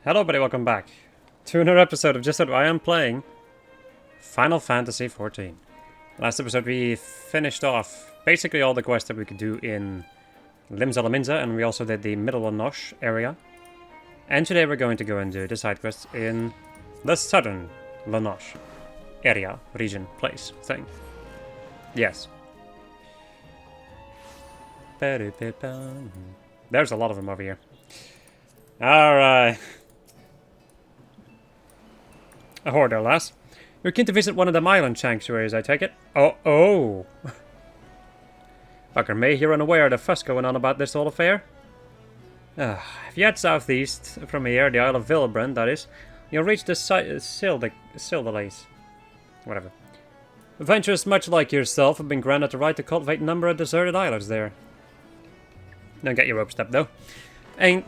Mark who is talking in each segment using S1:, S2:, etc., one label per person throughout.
S1: Hello everybody, welcome back to another episode of Just What I Am Playing Final Fantasy XIV. Last episode we finished off basically all the quests that we could do in Limsa Laminza, and we also did the Middle Lanoche area. And today we're going to go and do the side quests in the Southern Lanoche area, region, place, thing. Yes. There's a lot of them over here. Alright. A hoarder, lass. You're keen to visit one of them island sanctuaries, I take it? Oh. Fucker me, you're unaware of the fuss going on about this whole affair? If you head southeast from here, the Isle of Vilbrand, that is, you'll reach the Sildalace. Whatever. Adventurers much like yourself have been granted the right to cultivate a number of deserted islands there. Don't get your ropes up, though. Ain't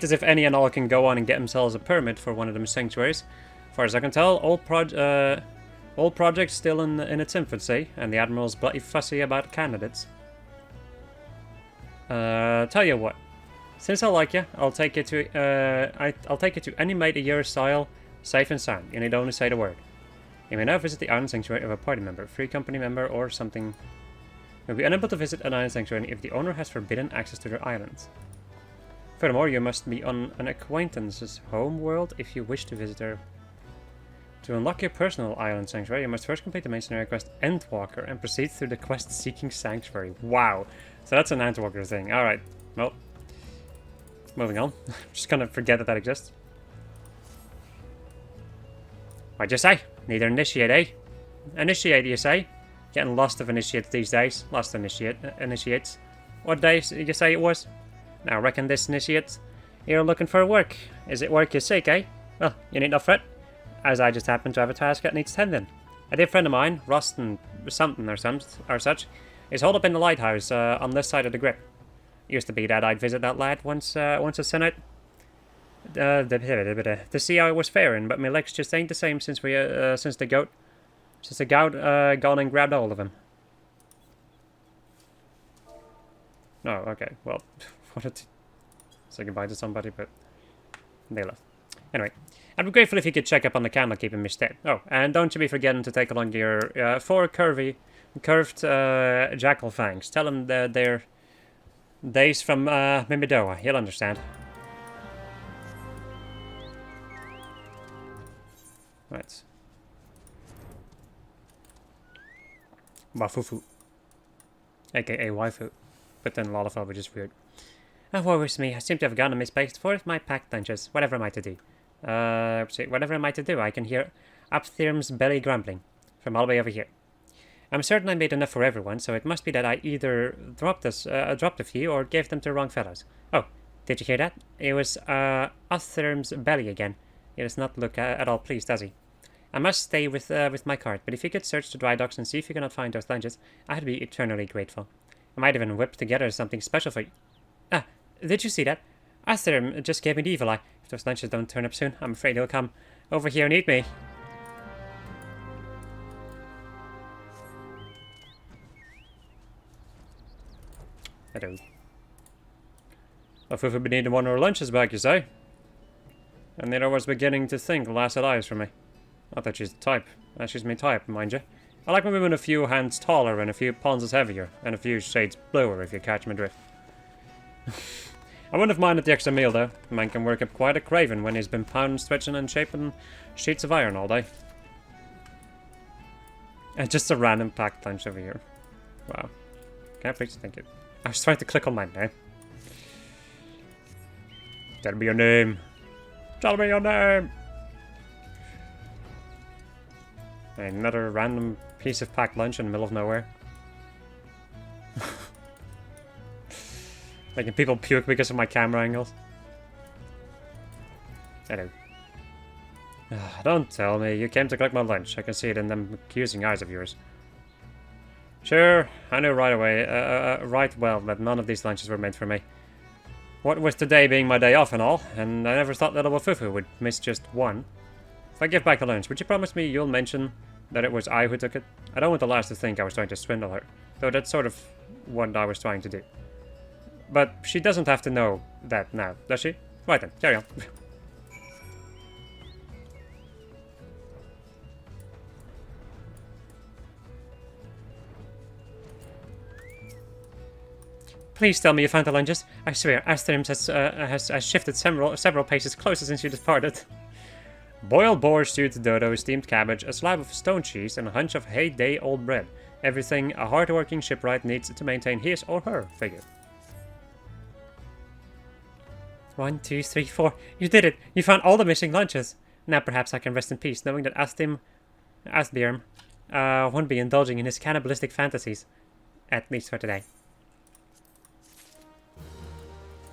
S1: as if any and all can go on and get themselves a permit for one of them sanctuaries. As far as I can tell, old project's still in its infancy, and the Admiral's bloody fussy about candidates. Tell you what, since I like you, I'll take you to any mate of your style, safe and sound. You need only say the word. You may now visit the island sanctuary of a party member, free company member, or something. You'll be unable to visit an island sanctuary if the owner has forbidden access to their islands. Furthermore, you must be on an acquaintance's home world if you wish to visit her. To unlock your personal island sanctuary, you must first complete the main scenario quest Endwalker and proceed through the quest Seeking Sanctuary. Wow. So that's an Endwalker thing. Alright. Well. Moving on. Just gonna forget that exists. What'd you say? Need an initiate, eh? Initiate, you say? Getting lost of initiates these days. Lost initiates. What day you say it was? Now, I reckon this initiate, you're looking for work. Is it work you seek, eh? Well, you need no fret, as I just happen to have a task that needs tending. A dear friend of mine, Rustin something or such, is holed up in the lighthouse on this side of the grip. Used to be that I'd visit that lad once a senate to see how it was faring, but my legs just ain't the same since the gout gone and grabbed hold of him. Oh, okay, well, say goodbye to somebody, but they left. Anyway, I'd be grateful if you could check up on the candle keeping me steady. Oh, and don't you be forgetting to take along your 4 curved jackal fangs. Tell them they're days from Mimidoa. He'll understand. Right. Wafufu. AKA waifu. But then Lollipop, which is weird. Oh, woe is me. I seem to have gone and misplaced 4 of my packed lunches. Whatever am I to do? Whatever am I to do? I can hear Aphtherm's belly grumbling from all the way over here. I'm certain I made enough for everyone, so it must be that I either dropped a few or gave them to the wrong fellows. Oh, did you hear that? It was Aphtherm's belly again. He does not look at all pleased, does he? I must stay with my cart, but if you could search the Drydocks and see if you cannot find those lunches, I'd be eternally grateful. I might even whip together something special for you. Ah, did you see that? Aphtherm just gave me the evil eye. If those lunches don't turn up soon, I'm afraid he'll come over here and eat me. I do. If we've been eating one of our lunches back, you say? And then I was beginning to think the lass had eyes for me. Not that she's the type. She's my type, mind you. I like my women a few hands taller and a few pounds heavier, and a few shades bluer, if you catch my drift. I wouldn't have minded the extra meal, though. A man can work up quite a craving when he's been pounding, stretching, and shaping sheets of iron all day. And just a random packed lunch over here. Wow. Can I please? Thank you. I was trying to click on my name. Tell me your name. Tell me your name. Another random piece of packed lunch in the middle of nowhere. Making people puke because of my camera angles. Hello. Don't tell me. You came to collect my lunch. I can see it in them accusing eyes of yours. Sure, I knew right away, right well, that none of these lunches were meant for me. What with today being my day off and all, and I never thought little Wafufu would miss just one. If I give back the lunch, would you promise me you'll mention that it was I who took it? I don't want the lass to think I was trying to swindle her, though that's sort of what I was trying to do. But she doesn't have to know that now, does she? Right then, carry on. Please tell me you found the lunges. I swear, Astrim's has shifted several paces closer since you departed. Boiled boar, stewed dodo, steamed cabbage, a slab of stone cheese, and a hunch of hay-day-old bread. Everything a hard-working shipwright needs to maintain his or her figure. 1, 2, 3, 4. You did it! You found all the missing lunches. Now perhaps I can rest in peace, knowing that Asbjorn won't be indulging in his cannibalistic fantasies. At least for today.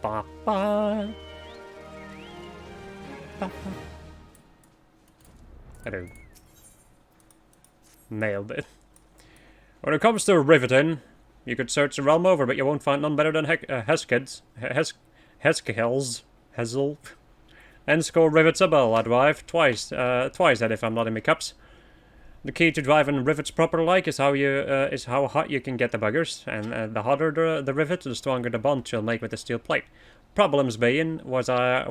S1: Ba ba. Ba ba. Hello. Nailed it. When it comes to riveting, you could search the realm over, but you won't find none better than Heskels, Hezel, and score rivets a bell, I drive, twice that if I'm not in my cups. The key to driving rivets proper like is how hot you can get the buggers, and the hotter the rivet, the stronger the bond you'll make with the steel plate. Problem being was I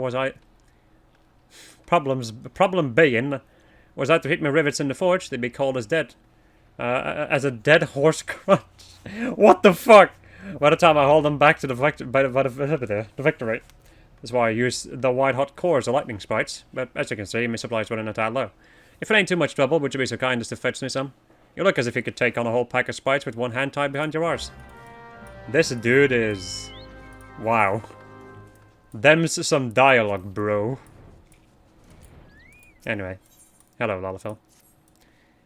S1: to hit my rivets in the forge, they'd be cold as dead. As a dead horse crunch. What the fuck? By the time I hauled them back to the victory. That's why I use the white hot core as the lightning sprites. But as you can see, my supplies running a tad low. If it ain't too much trouble, would you be so kind as to fetch me some? You look as if you could take on a whole pack of sprites with one hand tied behind your arse. This dude is... wow. Them's some dialogue, bro. Anyway. Hello, Lalafell.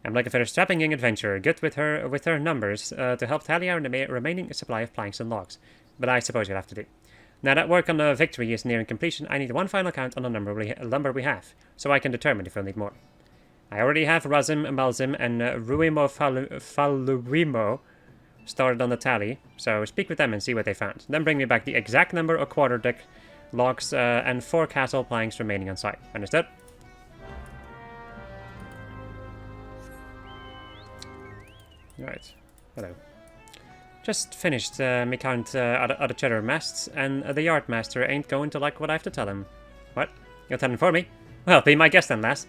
S1: I'm looking for a strapping young adventurer, good with her numbers, to help tally our remaining supply of planks and logs. But I suppose you'll have to do. Now that work on the victory is nearing completion, I need one final count on the lumber we have, so I can determine if we'll need more. I already have Razim, Malzim, and Ruimo Falurimo started on the tally, so speak with them and see what they found. Then bring me back the exact number of quarterdeck logs and 4 castle planks remaining on site. Understood? Right. Hello. Just finished me count at the cheddar masts, and the yard master ain't going to like what I have to tell him. What? You'll tell him for me? Well, be my guest then, lass.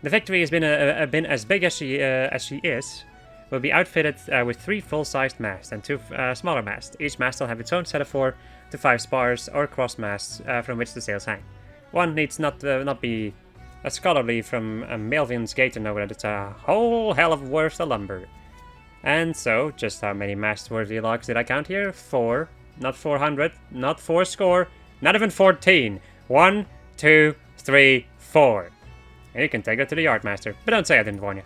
S1: The victory has been as big as she is. Will be outfitted with 3 full-sized masts and 2 smaller masts. Each mast will have its own set of 4 to 5 spars or cross masts from which the sails hang. One needs not be a scholarly from Melvin's Gate to know that it's a whole hell of worth of lumber. And so, just how many mast-worthy logs did I count here? 4. Not 400. Not 4 score. Not even 14. 1, 2, 3, 4. And you can take it to the yardmaster. But don't say I didn't warn you.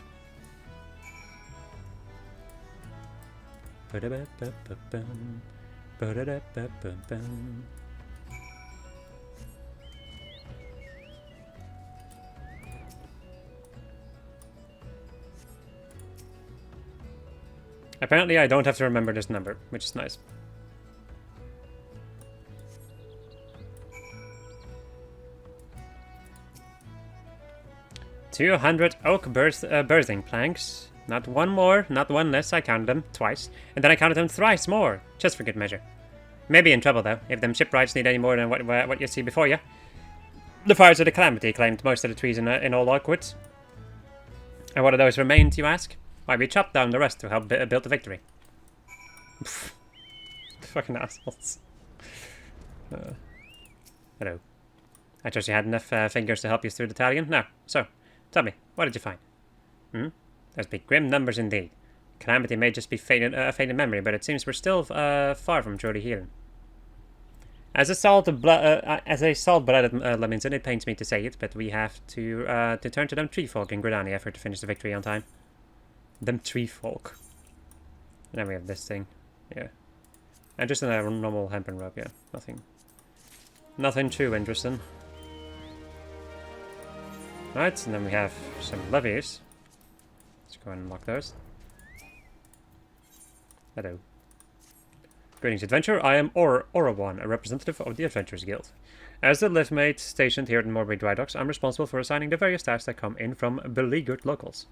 S1: Apparently I don't have to remember this number, which is nice. $200 oak birthing planks. Not one more, not one less. I counted them twice, and then I counted them thrice more, just for good measure. Maybe in trouble though, if them shipwrights need any more than what you see before you. The fires of the Calamity claimed most of the trees in all Logwoods. And what of those remained, you ask? Why, we chopped down the rest to help build the victory. Fucking assholes. Hello. I trust you had enough fingers to help you through the talion? No. So, tell me, what did you find? Those big grim numbers indeed. Calamity may just be a faded memory, but it seems we're still far from truly healing. As a salt-blooded Leminson, it pains me to say it, but we have to turn to them tree folk in Gridani effort to finish the victory on time. Them tree folk. And then we have this thing. Yeah. And just a normal hempen rope, yeah. Nothing too interesting. Right, and then we have some levies. Let's go and unlock those. Hello. Greetings, adventurer. I am Orawan, a representative of the Adventurers Guild. As the live-mate stationed here in Moraby Drydocks, I'm responsible for assigning the various tasks that come in from beleaguered locals.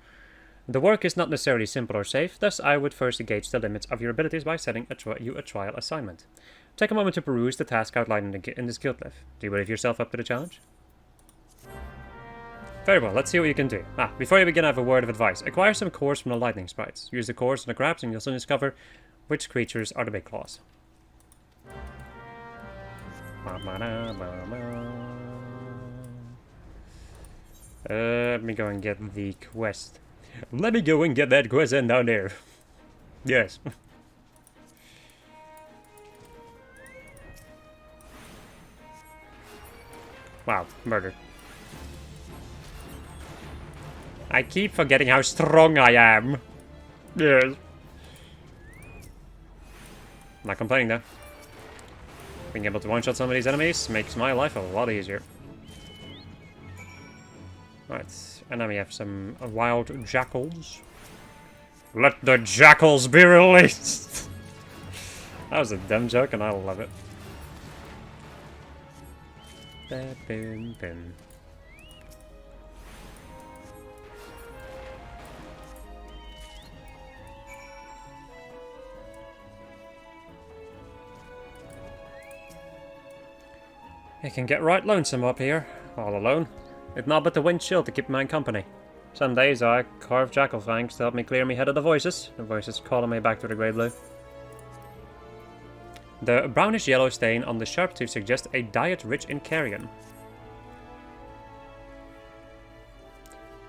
S1: The work is not necessarily simple or safe, thus I would first gauge the limits of your abilities by setting you a trial assignment. Take a moment to peruse the task outlined in this guild lift. Do you believe yourself up to the challenge? Very well, let's see what you can do. Before you begin, I have a word of advice. Acquire some cores from the lightning sprites. Use the cores and the crabs and you'll soon discover which creatures are the big claws. Let me go and get the quest. Let me go and get that quest in down there. Yes. Wow, murder. I keep forgetting how strong I am. Yes. Not complaining though. Being able to one-shot some of these enemies makes my life a lot easier. Right, and then we have some wild jackals. Let the jackals be released! That was a dumb joke and I love it. It can get right lonesome up here, all alone. With naught but the windshield to keep mine company. Some days I carve jackal fangs to help me clear me head of the voices calling me back to the grey blue. The brownish yellow stain on the sharp tooth suggests a diet rich in carrion.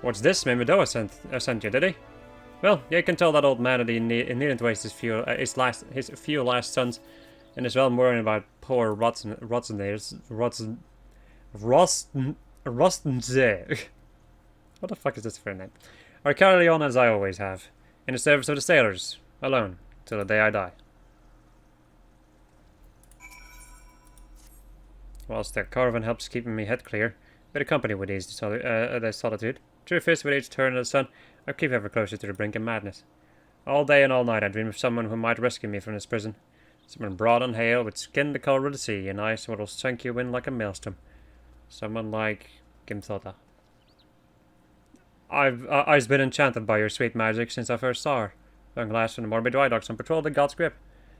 S1: What's this? Mimidoa sent you, did he? Well, you can tell that old man that he needn't waste his few last sons and is well worried about poor Rostenze. What the fuck is this for a name? Or carry on as I always have, in the service of the sailors, alone, till the day I die. Whilst the caravan helps keeping me head clear, bit of company with these the solitude. Truth is, with each turn of the sun, I creep ever closer to the brink of madness. All day and all night I dream of someone who might rescue me from this prison. Someone broad and hale, with skin the colour of the sea, and eyes what'll sink you in like a maelstrom. Someone like Gimthota. I've been enchanted by your sweet magic since I first saw her. Young lass from the Moraby Drydock on patrol the God's Grip.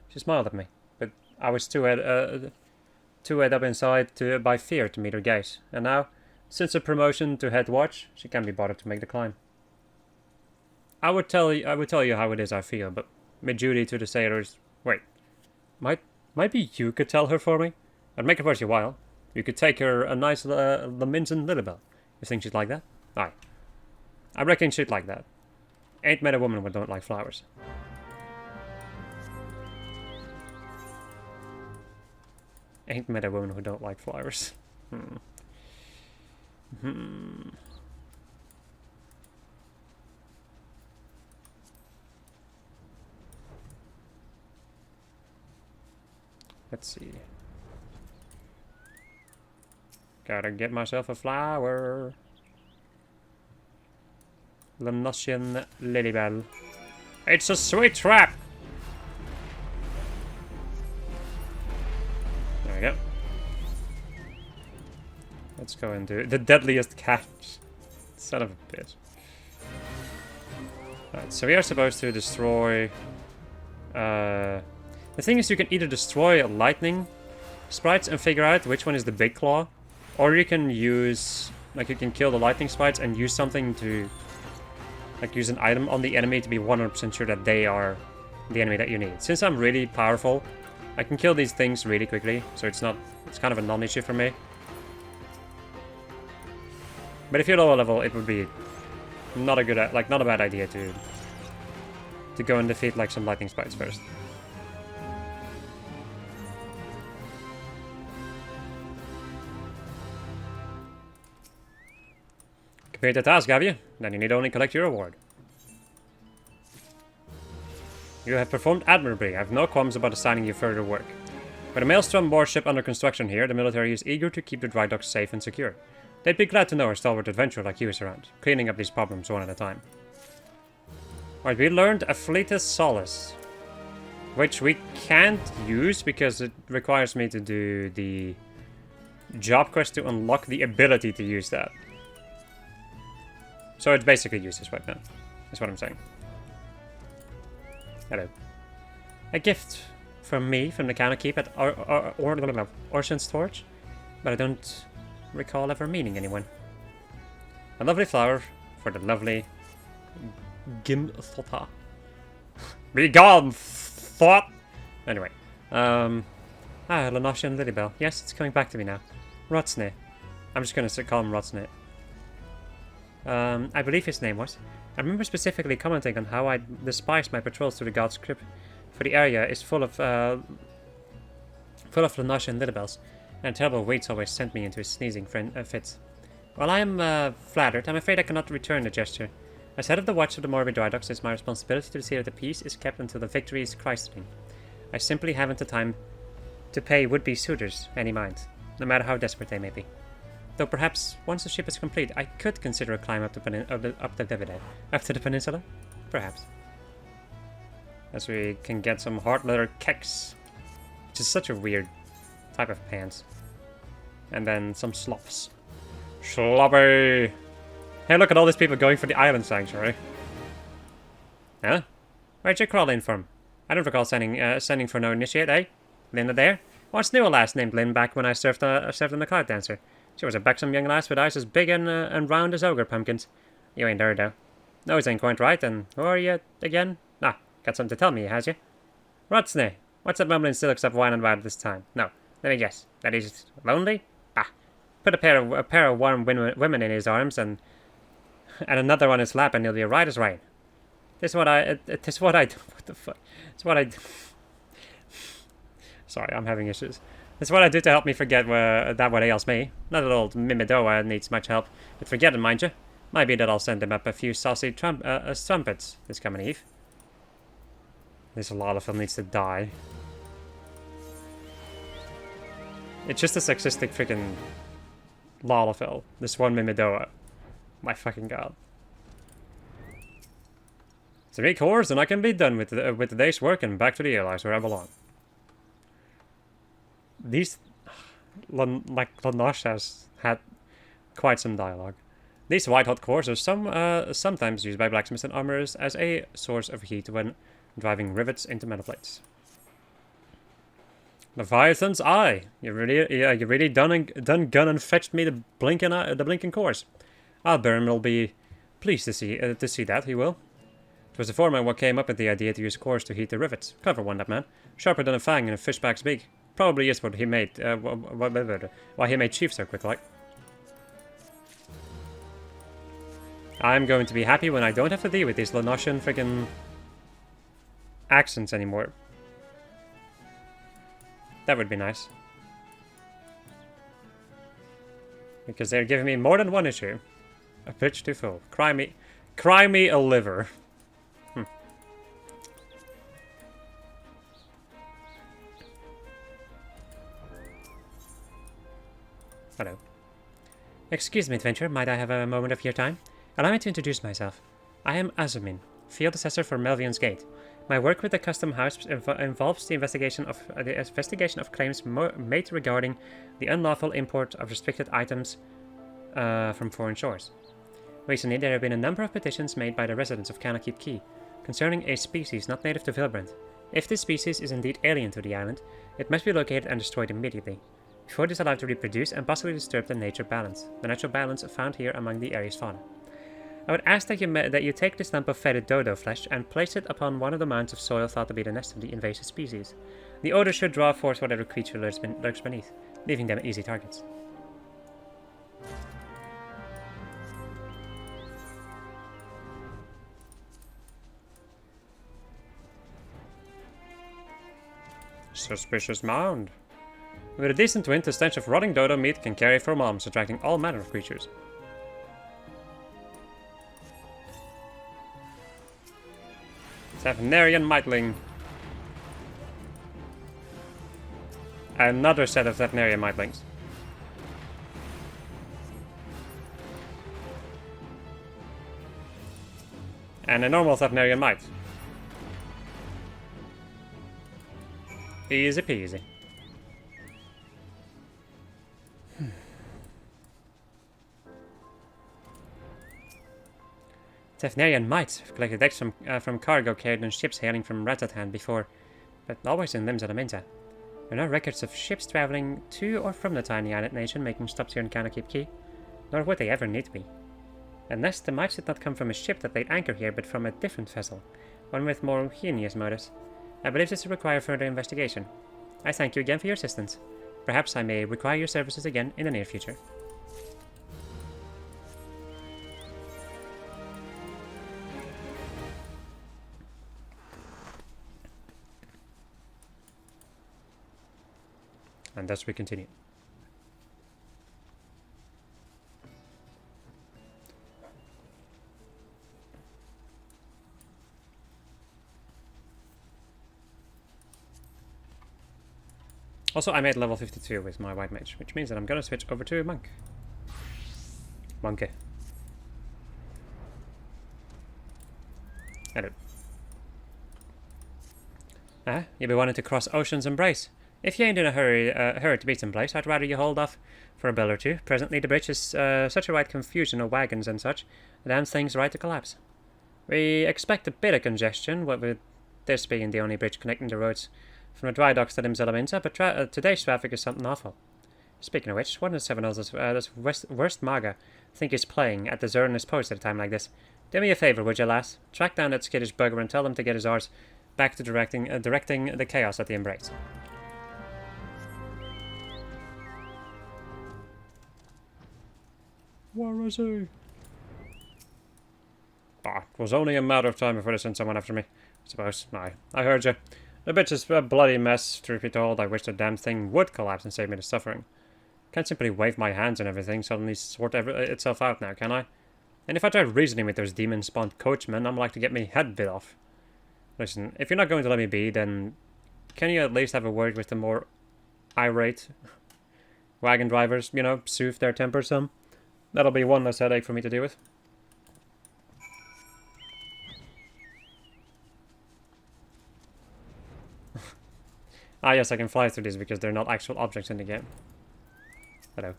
S1: She smiled at me, but I was too head up inside by fear to meet her gaze. And now, since her promotion to head watch, she can't be bothered to make the climb. I would tell you how it is I feel, but mid duty to the sailors. Wait, might be you could tell her for me. I'd make it worth your while. You could take her a nice Laminson Lilybell. You think she'd like that? Aye. I reckon she'd like that. Ain't met a woman who don't like flowers. Ain't met a woman who don't like flowers. Let's see. Gotta get myself a flower. Lemnossian Lilybell. It's a sweet trap! There we go. Let's go and do the deadliest catch. Son of a bitch. Alright, so we are supposed to destroy... the thing is, you can either destroy lightning sprites and figure out which one is the big claw, or you can use... like, you can kill the lightning sprites and use something to... like, use an item on the enemy to be 100% sure that they are the enemy that you need. Since I'm really powerful, I can kill these things really quickly, so it's kind of a non-issue for me. But if you're lower level, it would be not a bad idea to go and defeat, like, some lightning sprites first. Complete the task, have you? Then you need only collect your reward. You have performed admirably. I have no qualms about assigning you further work. With a Maelstrom warship under construction here, the military is eager to keep the Drydock safe and secure. They'd be glad to know a stalwart adventurer like you is around, cleaning up these problems one at a time. Right, we learned a Fleetus Solace, which we can't use because it requires me to do the job quest to unlock the ability to use that. So it's basically useless right now. That's what I'm saying. Hello. A gift from me, from the counter keep at Ocean's Torch, but I don't recall ever meeting anyone. A lovely flower for the lovely Gimthota. Be gone, thought! Anyway, Lanosian Lilybell. Yes, it's coming back to me now. Rotsne. I'm just gonna call him Rotsne. I believe his name was. I remember specifically commenting on how I despised my patrols through the God's Crypt, for the area is full of Lanosian Lilybells, and terrible weights always sent me into sneezing fits. While I am flattered, I'm afraid I cannot return the gesture. As head of the watch of the Moraby Drydocks, it's my responsibility to see that the peace is kept until the victory is christening. I simply haven't the time to pay would-be suitors any mind, no matter how desperate they may be. Though perhaps, once the ship is complete, I could consider a climb up the peninsula. Perhaps. As we can get some hard leather keks, which is such a weird type of pants. And then some slops. Sloppy! Hey, look at all these people going for the island sanctuary. Huh? Where'd you crawl in from? I don't recall sending for no initiate, eh? Linda there? Once knew a lass named Lynn back when I served in the Cloud Dancer. She was a buxom young lass with eyes as big and round as ogre pumpkins. You ain't her, though. Nose ain't quite right, and who are you again? Ah, got something to tell me, has you? Rotsney, what's that mumbling still except wine and wine this time? No, let me guess. That he's lonely? Bah. Put a pair of warm women in his arms and another on his lap, and he'll be right as rain. What the fuck? It's what I. Sorry, I'm having issues. It's what I do to help me forget what ails me. Not that old Mimidoa needs much help with forgetting, mind you. Might be that I'll send him up a few saucy trumpets this coming eve. There's a lot of them needs to die. It's just a sexistic freaking Lalafell. This one Mimidoa. My fucking god. 3 cores and I can be done with the day's work and back to the allies where I belong. These, like Lanosh has had quite some dialogue. These white-hot cores are sometimes used by blacksmiths and armorers as a source of heat when driving rivets into metal plates. Leviathan's eye. You really done gun and fetched me the blinking cores. Alberin will be pleased to see that. He will. It was the foreman what came up with the idea to use cores to heat the rivets. Clever one, that man. Sharper than a fang in a fishback's beak. Probably is what he made. Why he made Chief so quick, like. I'm going to be happy when I don't have to deal with these Lanoshan friggin' accents anymore. That would be nice. Because they're giving me more than one issue. A pitch too full. Cry me a liver. Hello. Excuse me, adventurer. Might I have a moment of your time? Allow me to introduce myself. I am Azumin, field assessor for Melvion's Gate. My work with the custom house involves the investigation of claims made regarding the unlawful import of restricted items from foreign shores. Recently, there have been a number of petitions made by the residents of Canakeep Key concerning a species not native to Vilbrand. If this species is indeed alien to the island, it must be located and destroyed immediately, before it is allowed to reproduce and possibly disturb the natural balance found here among the area's fauna. I would ask that you take this lump of fetid dodo flesh and place it upon one of the mounds of soil thought to be the nest of the invasive species. The odor should draw forth whatever creature lurks beneath, leaving them easy targets. Suspicious mound. With a decent wind, the stench of rotting dodo meat can carry for miles, attracting all manner of creatures. Saphnarian Mightling. Another set of Saphnarian Mightlings. And a normal Saphnarian Might. Easy peasy. Saphnarian might have collected eggs from cargo carried on ships hailing from Ratatan before but always in limbs Minta. There are no records of ships traveling to or from the tiny island nation making stops here in Canakeep Key, nor would they ever need to be. Unless the might did not come from a ship that laid anchor here, but from a different vessel, one with more heinous motives. I believe this will require further investigation. I thank you again for your assistance. Perhaps I may require your services again in the near future. And thus we continue. Also, I made level 52 with my white mage, which means that I'm gonna switch over to monk. Monkey. Hello. You be wanting to cross ocean's embrace. If you ain't in a hurry to beat someplace, I'd rather you hold off for a bill or two. Presently the bridge is such a wide confusion of wagons and such, the damn thing's right to collapse. We expect a bit of congestion, what with this being the only bridge connecting the roads from the Drydocks to Limzelaminta, but today's traffic is something awful. Speaking of which, what in the seven does this worst maga think is playing at the Zernus post at a time like this? Do me a favour, would you, lass? Track down that skittish bugger and tell him to get his arse back to directing the chaos at the Embrace. Where is he? Bah, it was only a matter of time before they sent someone after me. I suppose. Aye, I heard you. The bitch is a bloody mess, truth be told. I wish the damn thing would collapse and save me the suffering. Can't simply wave my hands and everything suddenly sort itself out now, can I? And if I tried reasoning with those demon-spawned coachmen, I'm like to get me head bit off. Listen, if you're not going to let me be, then can you at least have a word with the more irate wagon drivers, you know, soothe their temper some? That'll be one less headache for me to deal with. Ah yes, I can fly through these because they're not actual objects in the game. Hello.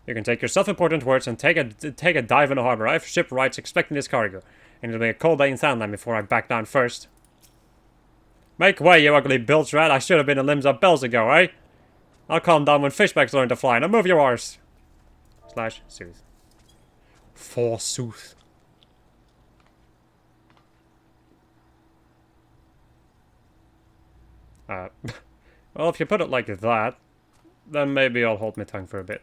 S1: You can take your self-important words and take a dive in the harbor. I have ship rights expecting this cargo, and it'll be a cold day in Sandland before I back down first. Make way, you ugly bilge rat! I should have been in Limsa bells ago, eh? I'll calm down when fishbacks learn to fly. Now move your arse. / soothe. Forsooth. Well, if you put it like that, then maybe I'll hold my tongue for a bit.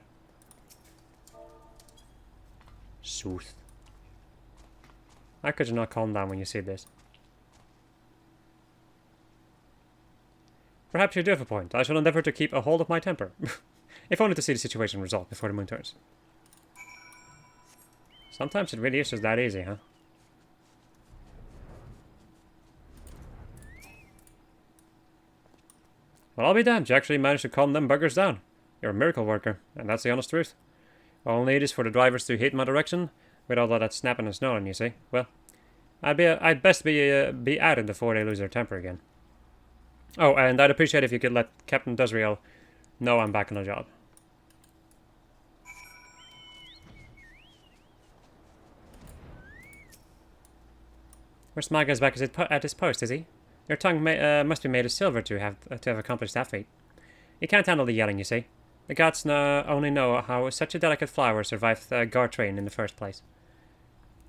S1: Sooth. How could you not calm down when you see this? Perhaps you do have a point. I shall endeavour to keep a hold of my temper. If only to see the situation resolved before the moon turns. Sometimes it really is just that easy, huh? Well, I'll be damned. You actually managed to calm them buggers down. You're a miracle worker, and that's the honest truth. All I need is for the drivers to hit my direction, with all of that snapping and snowing, you see. Well, I'd best be out before they lose their temper again. Oh, and I'd appreciate if you could let Captain Duzriel know I'm back on the job. Where's Maga's back at his post, is he? Your tongue must be made of silver to have accomplished that feat. You can't handle the yelling, you see. The gods only know how such a delicate flower survived the guard train in the first place.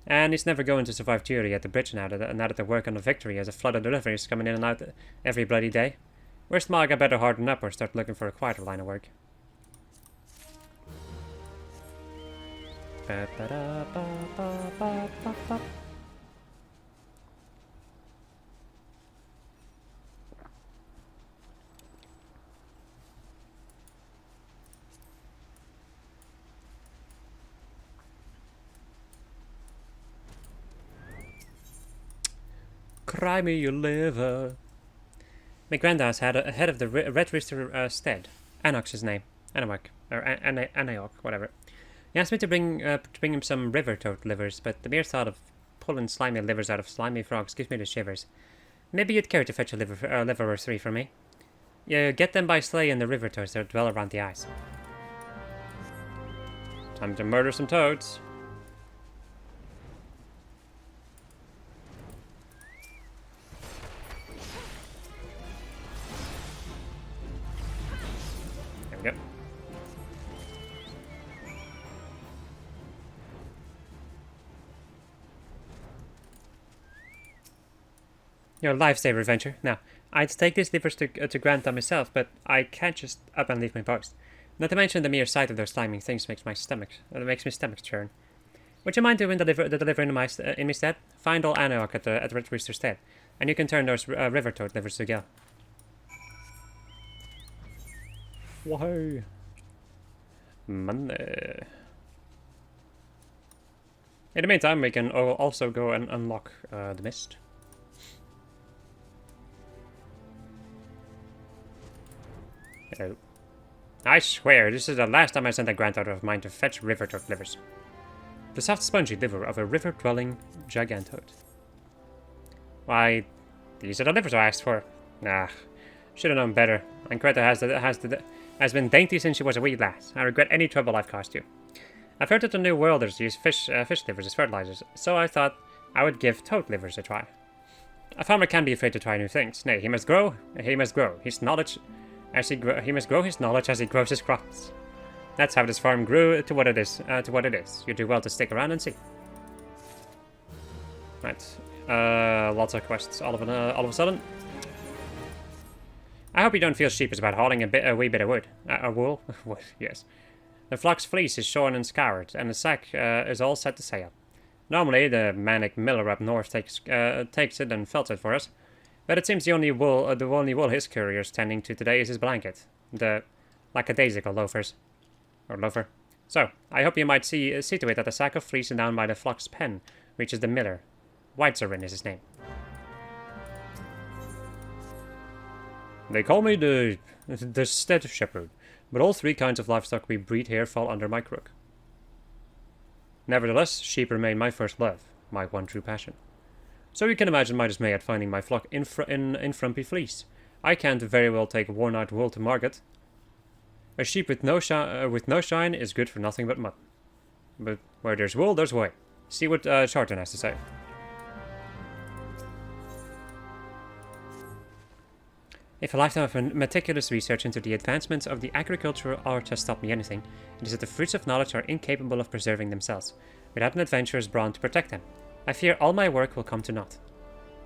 S1: And he's never going to survive duty at the bridge now that the work on the Victory has a flood of deliveries coming in and out every bloody day. Where's Maga better harden up or start looking for a quieter line of work? Cry me your liver. My granddad's had a head of the Red Rooster stead. Anok's his name. Anamok. Or Anaok, whatever. He asked me to bring him some river toad livers, but the mere thought of pulling slimy livers out of slimy frogs gives me the shivers. Maybe you'd care to fetch a liver or three for me. You get them by slaying the river toads that dwell around the ice. Time to murder some toads. Yep. Your lifesaver adventure. Now, I'd take these levers to grant them myself, but I can't just up and leave my post. Not to mention the mere sight of those slimy things makes my stomach churn. Would you mind doing the delivery in my stead? Find all Anarch at the Red Rooster stead, and you can turn those river toad livers to go. Whoa! Money. In the meantime, we can also go and unlock the mist. Oh. I swear, this is the last time I sent a grant out of mine to fetch river toad livers. The soft spongy liver of a river-dwelling gigantoad. Why, these are the livers I asked for. Nah, should have known better. And Greta has been dainty since she was a wee lass. I regret any trouble I've caused you. I've heard that the New Worlders use fish livers as fertilizers, so I thought I would give toad livers a try. A farmer can't be afraid to try new things. Nay, he must grow his knowledge he must grow his knowledge as he grows his crops. That's how this farm grew to what it is. You do well to stick around and see. Right. Lots of quests all of a sudden. I hope you don't feel sheepish about hauling a wee bit of wood. Wool? Wood, yes. The flock's fleece is shorn and scoured, and the sack is all set to sail. Normally, the manic miller up north takes it and felts it for us. But it seems the only wool his courier's tending to today is his blanket. The lackadaisical loafer. So, I hope you might see to it that the sack of fleece down by the flock's pen reaches the miller. Whitezerin is his name. They call me the stead shepherd, but all 3 kinds of livestock we breed here fall under my crook. Nevertheless, sheep remain my first love, my one true passion. So you can imagine my dismay at finding my flock in frumpy fleece. I can't very well take worn-out wool to market. A sheep with no shine is good for nothing but mutton. But where there's wool, there's way. See what Charlton has to say. If a lifetime of meticulous research into the advancements of the agricultural art has taught me anything, it is that the fruits of knowledge are incapable of preserving themselves, without an adventurer's brawn to protect them. I fear all my work will come to naught.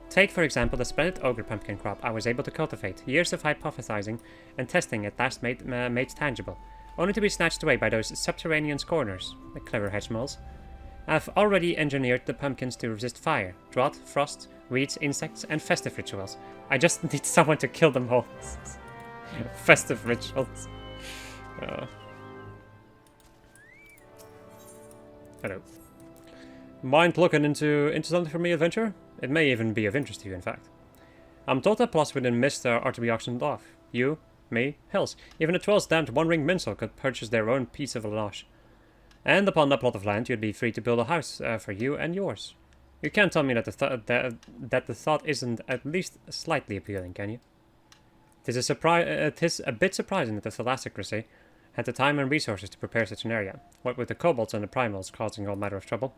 S1: Take, for example, the splendid ogre pumpkin crop I was able to cultivate, years of hypothesizing and testing at last made tangible, only to be snatched away by those subterranean scorners, the clever hedge moles. I've already engineered the pumpkins to resist fire, drought, frost, weeds, insects, and festive rituals. I just need someone to kill them all. Festive rituals. Hello. Mind looking into something for me, adventurer? It may even be of interest to you, in fact. I'm told that plots within Mist are to be auctioned off. You, me, hells, even a 12th damned one-ring minstrel could purchase their own piece of Lanache. And upon that plot of land, you'd be free to build a house for you and yours. You can't tell me that the thought isn't at least slightly appealing, can you? It is a bit surprising that the Thalassocracy had the time and resources to prepare such an area, what with the kobolds and the primals causing all matter of trouble.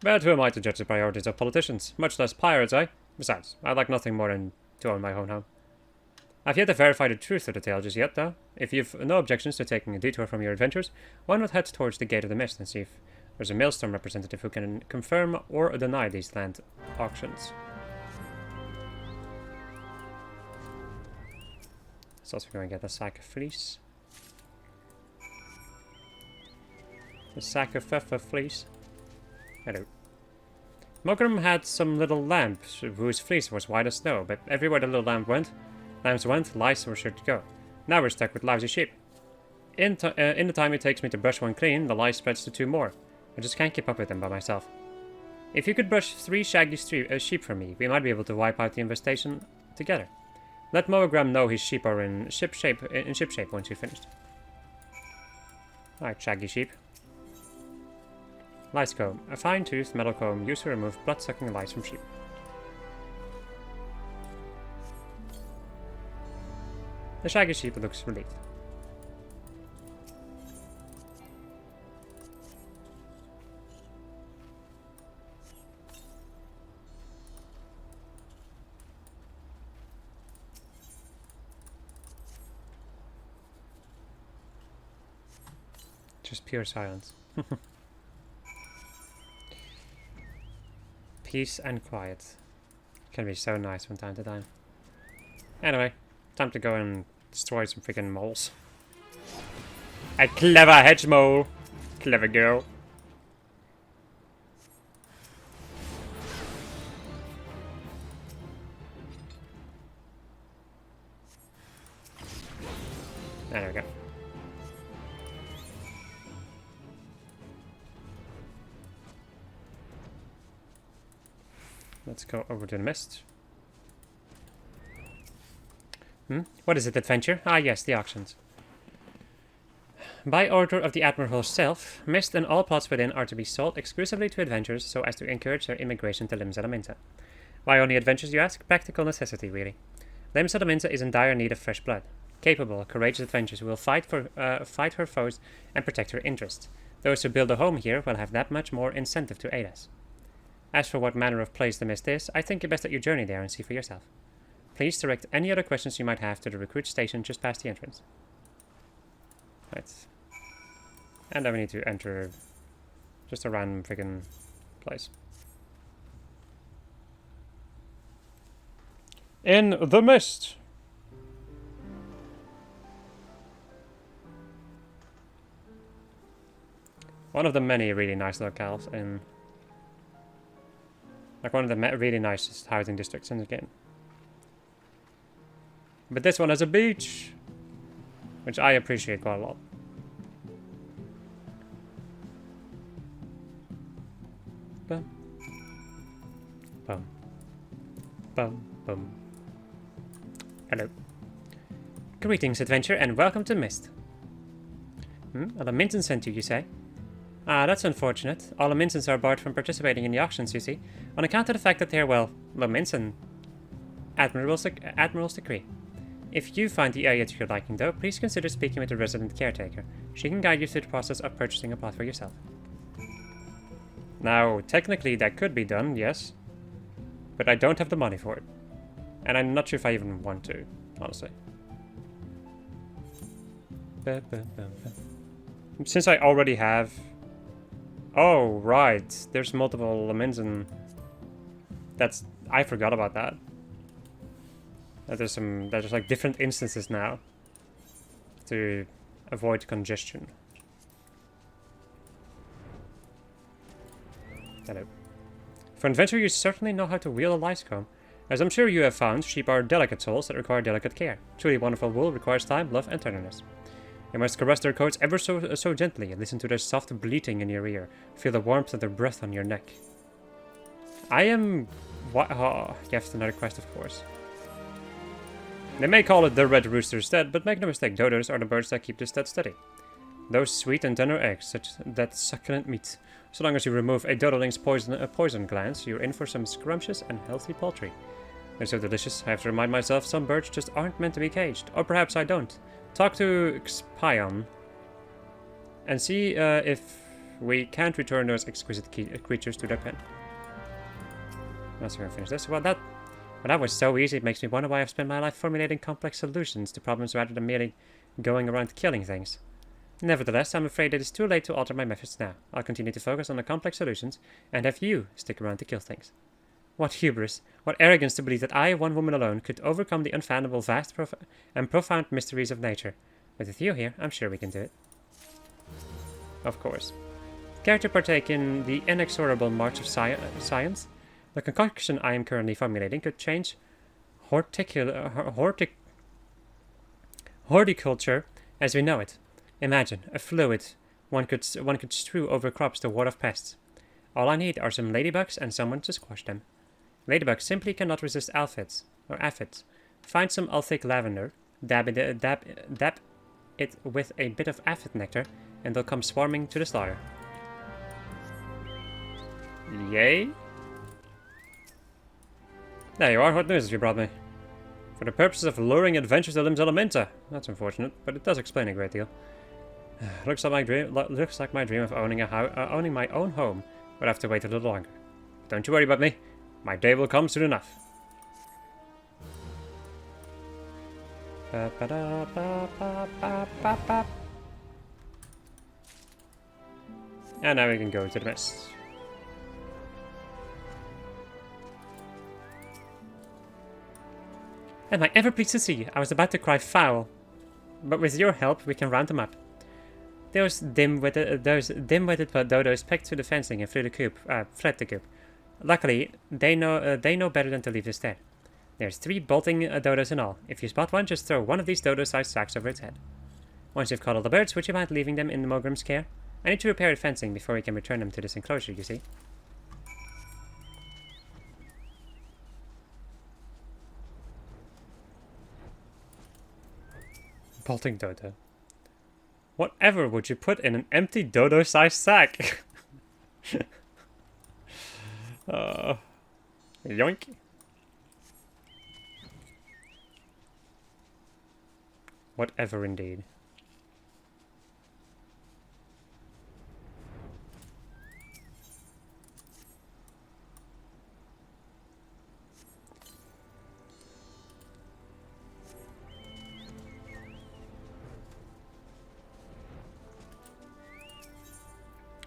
S1: But who am I to judge the priorities of politicians? Much less pirates, eh? Besides, I'd like nothing more than to own my own home. I've yet to verify the truth of the tale just yet, though. If you've no objections to taking a detour from your adventures, why not head towards the Gate of the Mist and see if there's a Maelstrom representative who can confirm or deny these land auctions. Let's also go and get a sack of fleece. The sack of fleece. Hello. Mogram had some little lambs whose fleece was white as snow, but everywhere the little lambs went, lice were sure to go. Now we're stuck with lousy sheep. In the time it takes me to brush one clean, the lice spreads to 2 more. I just can't keep up with them by myself. If you could brush 3 shaggy sheep for me, we might be able to wipe out the infestation together. Let Mogram know his sheep are in ship shape once you're finished. Alright, shaggy sheep. Lice comb. A fine-toothed metal comb used to remove blood-sucking lice from sheep. The shaggy sheep looks relieved. Just pure silence. Peace and quiet. Can be so nice from time to time. Anyway, time to go and destroy some freaking moles. A clever hedge mole. Clever girl. There we go. Let's go over to the mist. What is it, adventure? Ah, yes, the auctions. By order of the Admiral herself, Mist and all plots within are to be sold exclusively to adventurers so as to encourage their immigration to Lim Salaminta. Why only adventures, you ask? Practical necessity, really. Lim Salaminta is in dire need of fresh blood. Capable, courageous adventurers who will fight her foes and protect her interests. Those who build a home here will have that much more incentive to aid us. As for what manner of place the Mist is, I think it best that you journey there and see for yourself. Please direct any other questions you might have to the recruit station just past the entrance. Right. And then we need to enter just a random friggin' place. In the mist! One of the many really nice locales in... Like one of the really nicest housing districts in the game. But this one has a beach! Which I appreciate quite a lot. Bum. Bum. Bum. Bum. Hello. Greetings, adventure, and welcome to Mist. Alaminton sent you say? Ah, that's unfortunate. All Lamintons are barred from participating in the auctions, you see, on account of the fact that they're, well, Laminton. Admiral's decree. If you find the area to your liking, though, please consider speaking with the resident caretaker. She can guide you through the process of purchasing a plot for yourself. Now, technically that could be done, yes. But I don't have the money for it. And I'm not sure if I even want to, honestly. Since I already have... Oh, right. There's multiple laments and... That's... I forgot about that. There's like different instances now to avoid congestion. Hello. For an adventurer, you certainly know how to wield a lice comb. As I'm sure you have found, sheep are delicate souls that require delicate care. Truly wonderful wool requires time, love, and tenderness. You must caress their coats ever so gently and listen to their soft bleating in your ear. Feel the warmth of their breath on your neck. I am... What? Oh, yes, another quest, of course. They may call it the Red Rooster's stead, but make no mistake, dodos are the birds that keep the stead steady. Those sweet and tender eggs, such that succulent meat. So long as you remove a dodoling's poison glands, you're in for some scrumptious and healthy poultry. They're so delicious, I have to remind myself some birds just aren't meant to be caged. Or perhaps I don't. Talk to Xpion and see if we can't return those exquisite creatures to their pen. Let's go and finish this. Well, that was so easy, it makes me wonder why I've spent my life formulating complex solutions to problems rather than merely going around killing things. Nevertheless, I'm afraid it is too late to alter my methods now. I'll continue to focus on the complex solutions, and have you stick around to kill things. What hubris, what arrogance to believe that I, one woman alone, could overcome the unfathomable, vast and profound mysteries of nature. But with you here, I'm sure we can do it. Of course. Care to partake in the inexorable march of science? The concoction I am currently formulating could change horticulture as we know it. Imagine a fluid one could strew over crops to ward off pests. All I need are some ladybugs and someone to squash them. Ladybugs simply cannot resist aphids. Find some althic lavender, dab it with a bit of aphid nectar, and they'll come swarming to the slaughter. Yay? There you are, what news have you brought me? For the purposes of luring adventures to Lim Salaminta. That's unfortunate, but it does explain a great deal. Looks like my dream of owning my own home would have to wait a little longer. But don't you worry about me. My day will come soon enough. And now we can go to the mist. Am I ever pleased to see you? I was about to cry foul. But with your help, we can round them up. Those dim-witted dodos pecked through the fencing and fled the coop. Luckily, they know better than to leave us there. There's 3 bolting dodos in all. If you spot one, just throw one of these dodo-sized sacks over its head. Once you've caught all the birds, would you mind leaving them in the Mogrim's care? I need to repair the fencing before we can return them to this enclosure, you see. Bolting dodo. Whatever would you put in an empty dodo-sized sack? Yoink. Whatever indeed.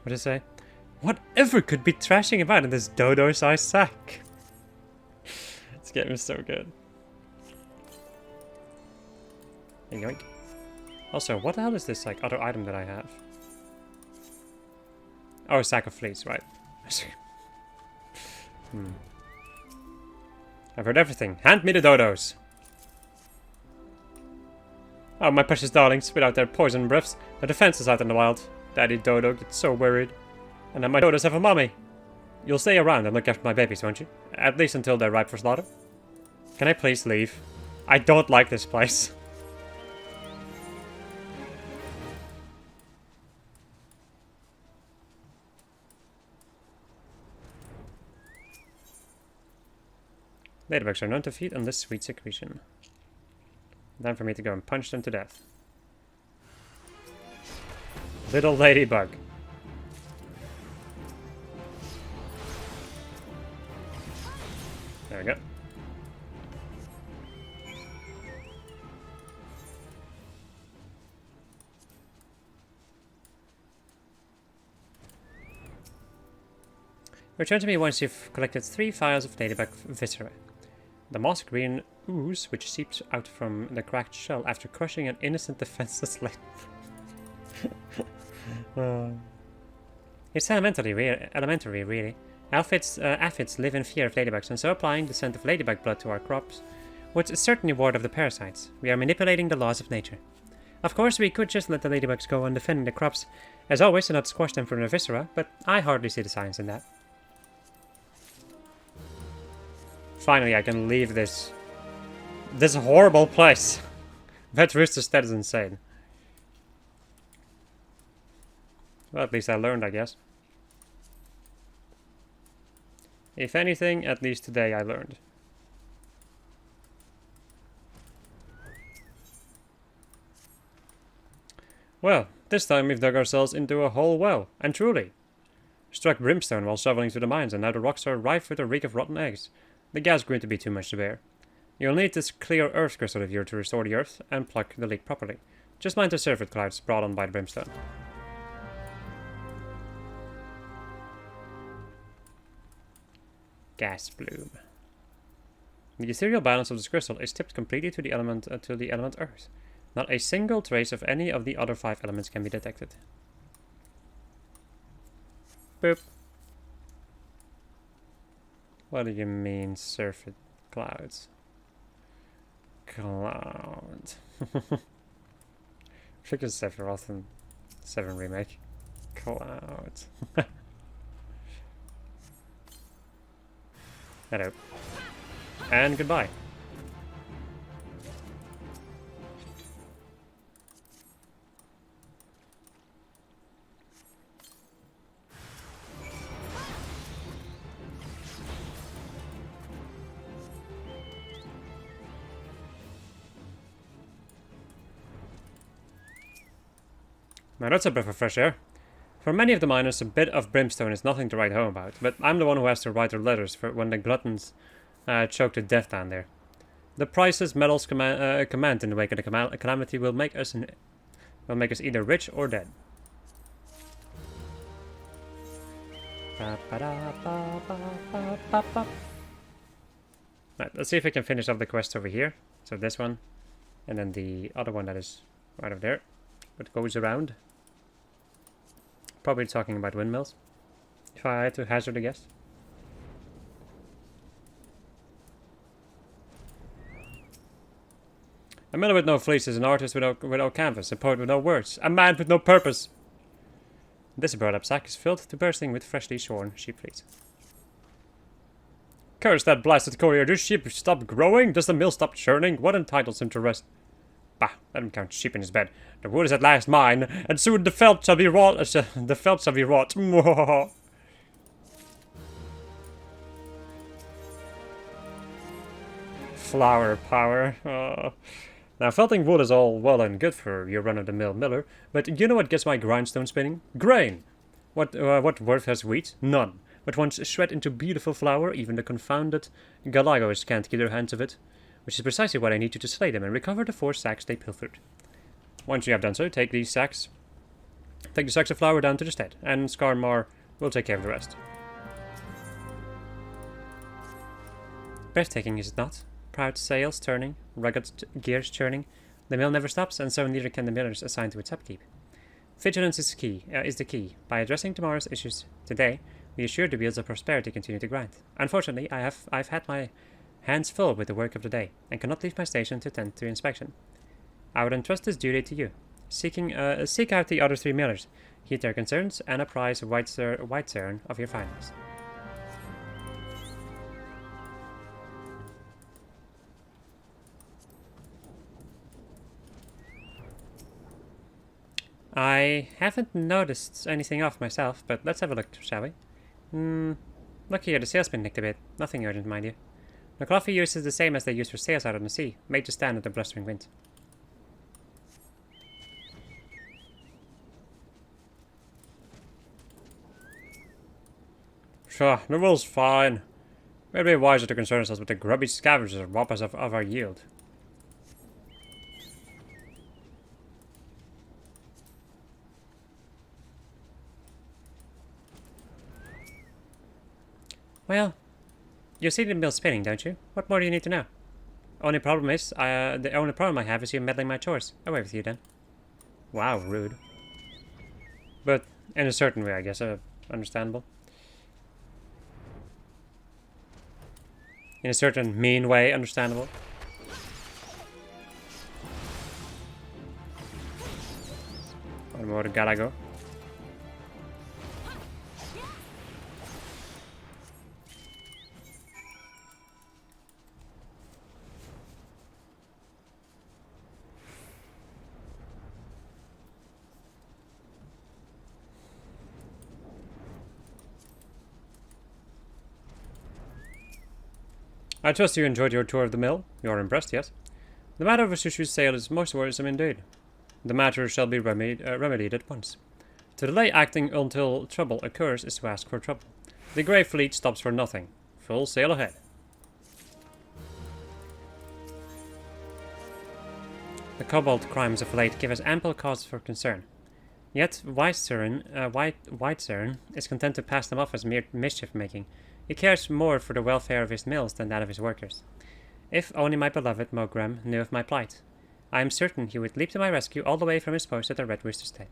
S1: What did it say? Whatever could be trashing about in this dodo-sized sack? This game is so good. Yoink. Also, what the hell is this like other item that I have? Oh, a sack of fleece, right. I've heard everything. Hand me the dodos! Oh, my precious darlings, without their poison breaths, the defense is out in the wild. Daddy Dodo gets so worried. And then my dodos have a mommy. You'll stay around and look after my babies, won't you? At least until they're ripe for slaughter. Can I please leave? I don't like this place. Ladybugs are known to feed on this sweet secretion. Time for me to go and punch them to death. Little ladybug. There we go. Return to me once you've collected 3 files of ladybug viscera. The moss green ooze which seeps out from the cracked shell after crushing an innocent defenseless ladybug. It's elementary, really. Aphids live in fear of ladybugs, and so applying the scent of ladybug blood to our crops would certainly ward off the parasites. We are manipulating the laws of nature. Of course, we could just let the ladybugs go on defending the crops, as always, and not squash them from their viscera, but I hardly see the science in that. Finally, I can leave this horrible place. That rooster's dead is insane. Well, at least I learned, I guess. If anything, at least today I learned. Well, this time we've dug ourselves into a whole well, and truly. Struck brimstone while shoveling through the mines, and now the rocks are rife with a reek of rotten eggs. The gas grew to be too much to bear. You'll need this clear earth crystal of yours to restore the earth and plug the leak properly. Just mind the surface clouds brought on by the brimstone. Gas bloom. The ethereal balance of this crystal is tipped completely to the element earth. Not a single trace of any of the other 5 elements can be detected. Boop. What do you mean, surface clouds? Cloud. Figure Sephiroth and 7 Remake. Clouds. Hello. And goodbye. Now that's a breath of fresh air. For many of the miners, a bit of brimstone is nothing to write home about, but I'm the one who has to write their letters for when the gluttons choke to death down there. The prices metals command in the wake of the calamity will make us either rich or dead. Right, let's see if we can finish off the quest over here. So this one, and then the other one that is right over there, what goes around. Probably talking about windmills, if I had to hazard a guess. A miller with no fleece is an artist with no canvas, a poet with no words, a man with no purpose. This brought-up sack is filled to bursting with freshly shorn sheep fleece. Curse that blasted courier! Do sheep stop growing? Does the mill stop churning? What entitles him to rest? Bah, let him count sheep in his bed. The wood is at last mine, and soon the felt shall be wrought. The felt shall be wrought. Flower power. Oh. Now, felting wood is all well and good for your run-of-the-mill miller, but you know what gets my grindstone spinning? Grain! What worth has wheat? None. But once shred into beautiful flour, even the confounded Galagos can't get their hands of it, which is precisely what I need to slay them and recover the 4 sacks they pilfered. Once you have done so, take the sacks of flour down to the stead, and Skarmar will take care of the rest. Breathtaking, is it not? Proud sails turning, rugged gears churning. The mill never stops, and so neither can the millers assigned to its upkeep. Vigilance is the key. By addressing tomorrow's issues today, we assure the wheels of prosperity continue to grind. Unfortunately, I've had my hands full with the work of the day, and cannot leave my station to tend to inspection. I would entrust this duty to you. Seek out the other 3 millers, heed their concerns, and apprise White Cern of your findings. I haven't noticed anything off myself, but let's have a look, shall we? Look here, the sail's been nicked a bit. Nothing urgent, mind you. The cloth we use is the same as they use for sails out on the sea, made to stand at the blustering wind. Sure, the wool's fine. We'd be wiser to concern ourselves with the grubby scavengers that rob us of our yield. Well, you see the mill spinning, don't you? What more do you need to know? The only problem I have is you meddling my chores. Away with you then. Wow, rude. But in a certain way, I guess, understandable. In a certain mean way, understandable. One more gotta go. I trust you enjoyed your tour of the mill. You're impressed, yes? The matter of a Shushu's sale is most worrisome indeed. The matter shall be remedied at once. To delay acting until trouble occurs is to ask for trouble. The Grey Fleet stops for nothing. Full sail ahead. The cobalt crimes of late give us ample cause for concern. Yet White Cern is content to pass them off as mere mischief-making. He cares more for the welfare of his mills than that of his workers. If only my beloved Mogram knew of my plight, I am certain he would leap to my rescue all the way from his post at the Red Rooster's Stead.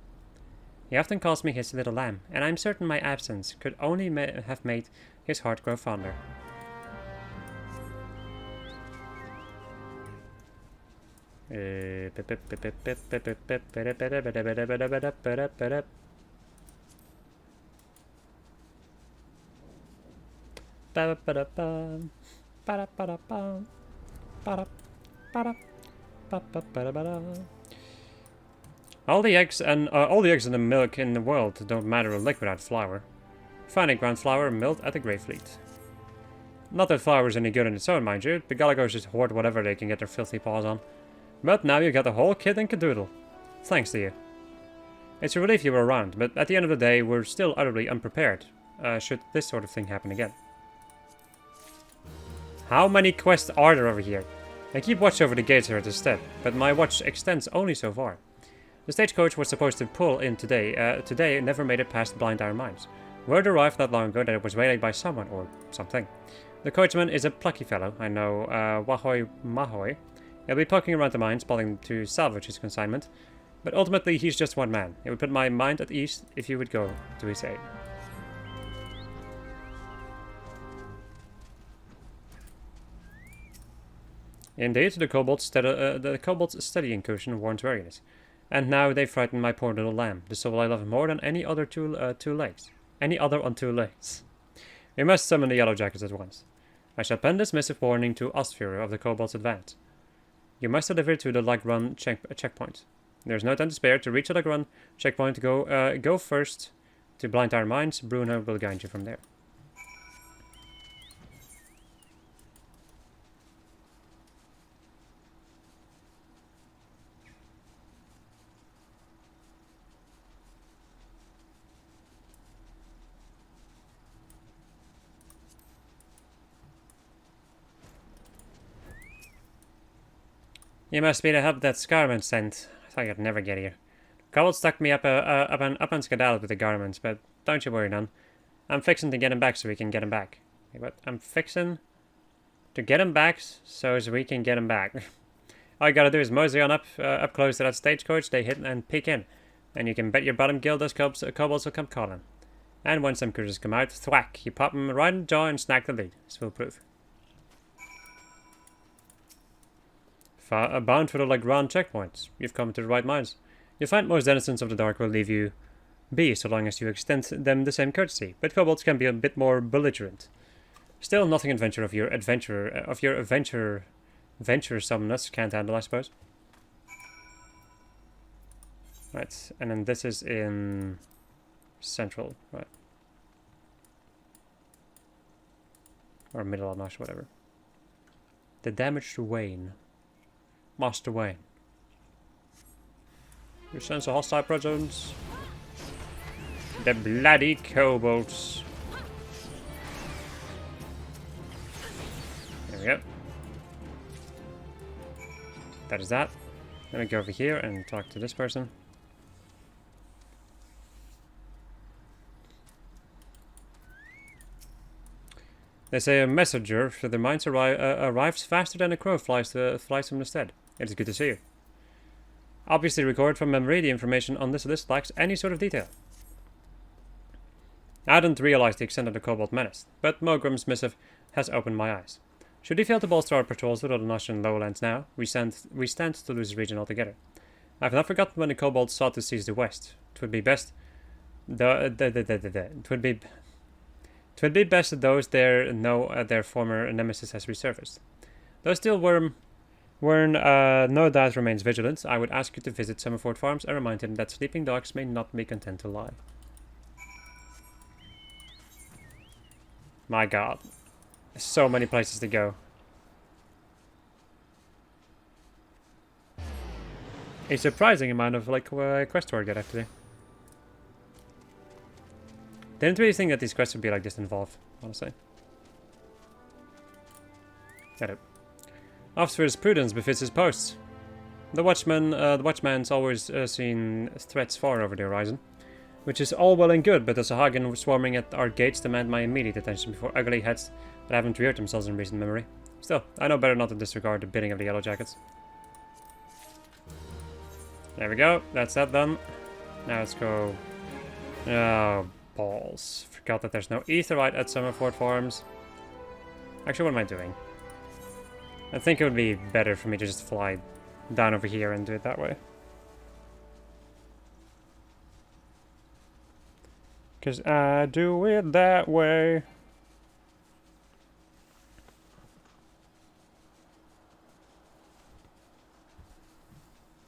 S1: He often calls me his little lamb, and I am certain my absence could only have made his heart grow fonder. All the eggs and the milk in the world don't matter a lick without flour. Finely ground flour milled at the Grey Fleet. Not that flour is any good in its own, mind you. The Galagos just hoard whatever they can get their filthy paws on. But now you got the whole kit and cadoodle. Thanks to you. It's a relief you were around, but at the end of the day, we're still utterly unprepared, should this sort of thing happen again. How many quests are there over here? I keep watch over the gates here at the stead, but my watch extends only so far. The stagecoach was supposed to pull in today never made it past Blind Iron Mines. Word arrived not long ago that it was waylaid by someone or something. The coachman is a plucky fellow, I know, Wahoy Mahoy. He'll be poking around the mines, plotting to salvage his consignment. But ultimately, he's just one man. It would put my mind at ease if you would go to his aid. Indeed, the kobold's steady incursion warrants wariness. And now they frighten my poor little lamb, the soul I love more than any other two legs. Any other on 2 legs. We must summon the Yellow Jackets at once. I shall pen this missive warning to Ostfjord of the kobold's advance. You must deliver to the Lagrun checkpoint. There is no time to spare. To reach the Lagrun checkpoint, go first to blind our mines. Bruno will guide you from there. You must be the help that Scarman sent. I thought you'd never get here. Cobalt stuck me up on skedaddle with the garments, but don't you worry none. I'm fixing to get him back so we can get him back. Wait, what? I'm fixing to get him back so as we can get him back. All you gotta do is mosey on up close to that stagecoach they hit and peek in. And you can bet your bottom gill those kobolds will come calling. And when some cruisers come out, thwack, you pop them right in the jaw and snag the lead. It's foolproof. Bound for the Legrand checkpoints. You've come to the right mines. You'll find most denizens of the dark will leave you be so long as you extend them the same courtesy, but kobolds can be a bit more belligerent. Still, nothing venturesomeness can't handle, I suppose. Right, and then this is in Central, right? Or Middle of Marsh, whatever. The damaged Wayne. Master Wayne. You sense a hostile presence? The bloody kobolds. There we go. That is that. Let me go over here and talk to this person. They say a messenger for the mines arrives faster than a crow flies from the stead. It is good to see you. Obviously record from memory, the information on this list lacks any sort of detail. I hadn't realized the extent of the kobold menace, but Mogrim's missive has opened my eyes. Should we fail to bolster our patrols with all the Nostrian lowlands now, we stand to lose the region altogether. I have not forgotten when the kobolds sought to seize the west. It would be best it would be best that those there know their former nemesis has resurfaced. Though still Wyrm no doubt remains vigilant, I would ask you to visit Summerford Farms and remind him that sleeping dogs may not be content to lie. My god. So many places to go. A surprising amount of quest to get after. Didn't really think that these quests would be like this involved, honestly. Got it. Officer's prudence befits his posts. The watchman's always seen threats far over the horizon, which is all well and good, but the Sahagin swarming at our gates demand my immediate attention before ugly heads that haven't reared themselves in recent memory. Still, I know better not to disregard the bidding of the Yellow Jackets. There we go, that's that done. Now let's go... Oh, balls. Forgot that there's no etherite at Summerford Farms. Actually, what am I doing? I think it would be better for me to just fly down over here and do it that way. Because I do it that way.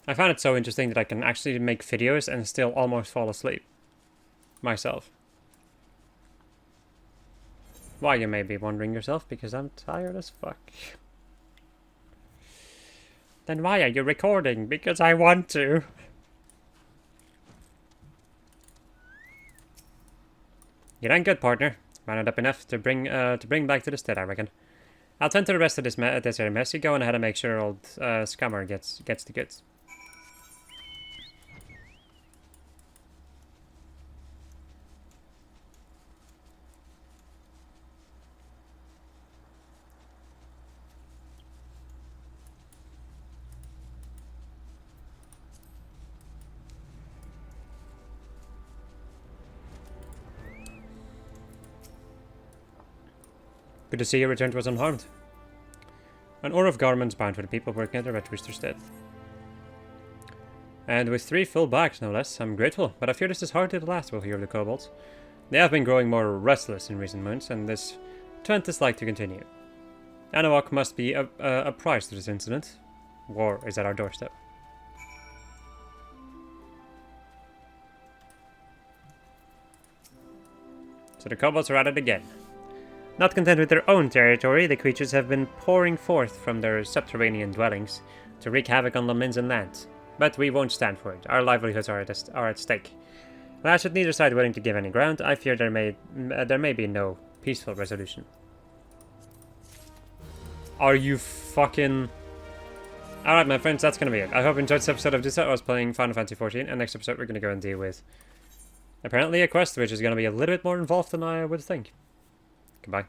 S1: I found it so interesting that I can actually make videos and still almost fall asleep. Myself. Why, you may be wondering yourself, because I'm tired as fuck. Then why are you recording? Because I want to. You done good, partner. Rounded up enough to bring back to the stead, I reckon. I'll tend to the rest of this mess. You go on ahead and make sure old Scammer gets the goods. Good to see your return was unharmed. An order of garments bound for the people working at the Red Rooster's stead. And with 3 full bags, no less. I'm grateful, but I fear this is hardly the last we'll hear of the kobolds. They have been growing more restless in recent months, and this trend is like to continue. Anawak must be a price to this incident. War is at our doorstep. So the kobolds are at it again. Not content with their own territory, the creatures have been pouring forth from their subterranean dwellings to wreak havoc on Lominsan land. But we won't stand for it. Our livelihoods are at stake. Well, should neither side willing to give any ground, I fear there may be no peaceful resolution. Are you fucking... Alright, my friends, that's gonna be it. I hope you enjoyed this episode of I was playing Final Fantasy XIV, and next episode we're gonna go and deal with apparently a quest which is gonna be a little bit more involved than I would think. Goodbye.